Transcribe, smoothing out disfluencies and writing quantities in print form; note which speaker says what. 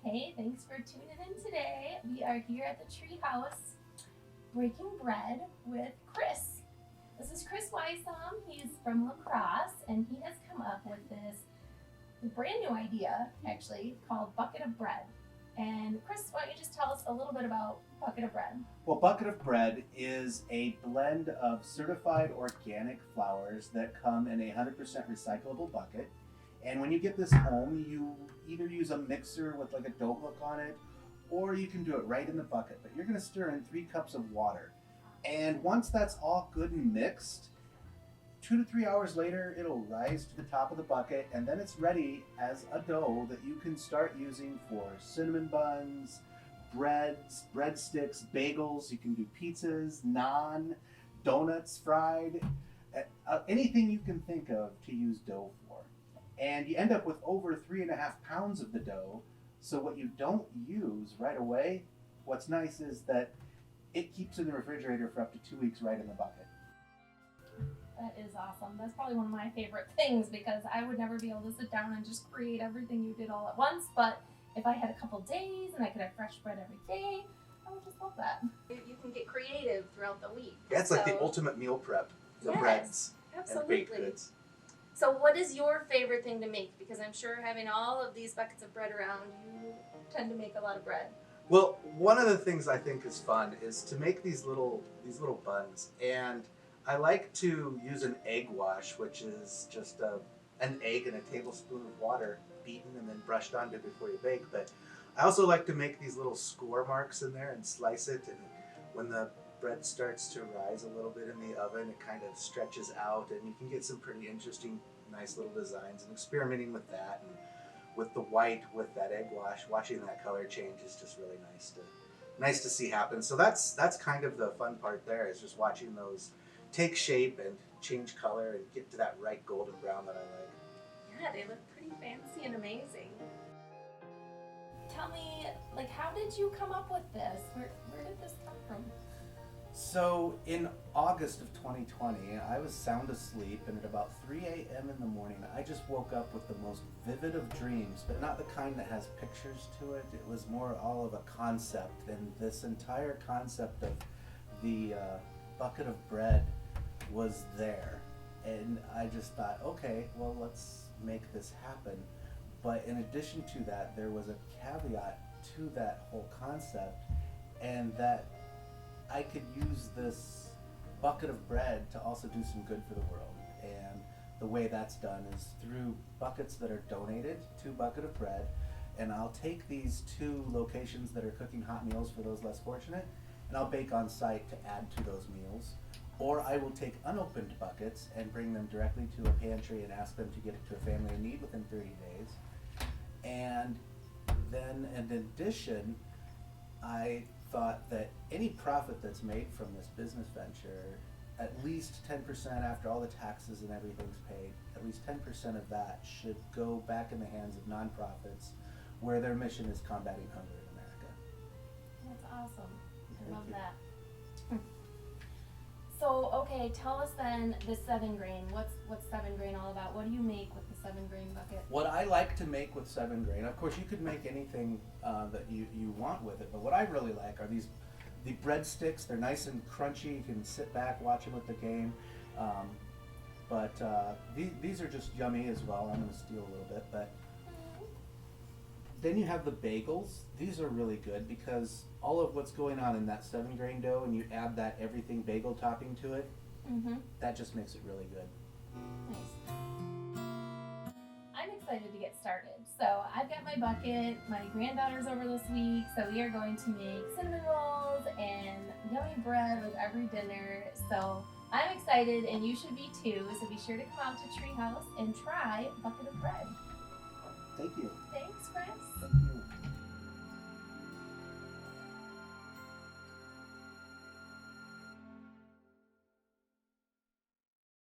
Speaker 1: Hey, thanks for tuning in today. We are here at the Tree House breaking bread with Chris. This is Chris Weisom. He's from La Crosse, and he has come up with this brand new idea, actually, called Bucket of Bread. And Chris, why don't you just tell us a little bit about Bucket of Bread?
Speaker 2: Well, Bucket of Bread is a blend of certified organic flours that come in a 100% recyclable bucket. And when you get this home, you either use a mixer with like a dough hook on it, or you can do it right in the bucket. But you're going to stir in 3 cups of water. And once that's all good and mixed, 2 to 3 hours later, it'll rise to the top of the bucket, and then it's ready as a dough that you can start using for cinnamon buns, breads, breadsticks, bagels. You can do pizzas, naan, donuts, fried, anything you can think of to use dough for. And you end up with over 3.5 pounds of the dough. So what you don't use right away, what's nice is that it keeps in the refrigerator for up to 2 weeks right in the bucket.
Speaker 1: That is awesome. That's probably one of my favorite things because I would never be able to sit down and just create everything you did all at once. But if I had a couple days and I could have fresh bread every day, I would just love that. You can get creative throughout the week.
Speaker 2: Yeah, it's like the ultimate meal prep, the breads and baked goods.
Speaker 1: So what is your favorite thing to make? Because I'm sure having all of these buckets of bread around, you tend to make a lot of bread.
Speaker 2: Well, one of the things I think is fun is to make these little buns, and I like to use an egg wash, which is just an egg and a tablespoon of water beaten and then brushed onto before you bake. But I also like to make these little score marks in there and slice it, and when the bread starts to rise a little bit in the oven, it kind of stretches out, and you can get some pretty interesting, nice little designs. And experimenting with that, and with the white, with that egg wash, watching that color change is just really nice to see happen. So that's kind of the fun part there, is just watching those take shape and change color and get to that right golden brown that I like.
Speaker 1: Yeah, they look pretty fancy and amazing. Tell me, how did you come up with this? Where did this come from?
Speaker 2: So in August of 2020, I was sound asleep, and at about 3 a.m. in the morning, I just woke up with the most vivid of dreams, but not the kind that has pictures to it. It was more all of a concept, and this entire concept of the bucket of bread was there. And I just thought, okay, well, let's make this happen. But in addition to that, there was a caveat to that whole concept, and that I could use this bucket of bread to also do some good for the world. And the way that's done is through buckets that are donated to Bucket of Bread. And I'll take these 2 locations that are cooking hot meals for those less fortunate, and I'll bake on site to add to those meals. Or I will take unopened buckets and bring them directly to a pantry and ask them to get it to a family in need within 30 days. And then in addition, I thought that any profit that's made from this business venture, at least 10% after all the taxes and everything's paid, at least 10% of that should go back in the hands of nonprofits where their mission is combating hunger in America.
Speaker 1: That's awesome. I love that. So, okay, tell us then the 7 grain. What's 7 grain all about? What do you make with the 7 grain bucket?
Speaker 2: What I like to make with 7 grain, of course you could make anything that you want with it, but what I really like are the breadsticks. They're nice and crunchy. You can sit back, watch them with the game. But these are just yummy as well. I'm going to steal a little bit, but then you have the bagels. These are really good because all of what's going on in that 7 grain dough, and you add that everything bagel topping to it, that just makes it really good.
Speaker 1: Nice. I'm excited to get started. So I've got my bucket. My granddaughter's over this week, so we are going to make cinnamon rolls and yummy bread with every dinner. So I'm excited, and you should be too. So be sure to come out to Treehouse and try Bucket of Bread.
Speaker 2: Thank you.
Speaker 1: Thank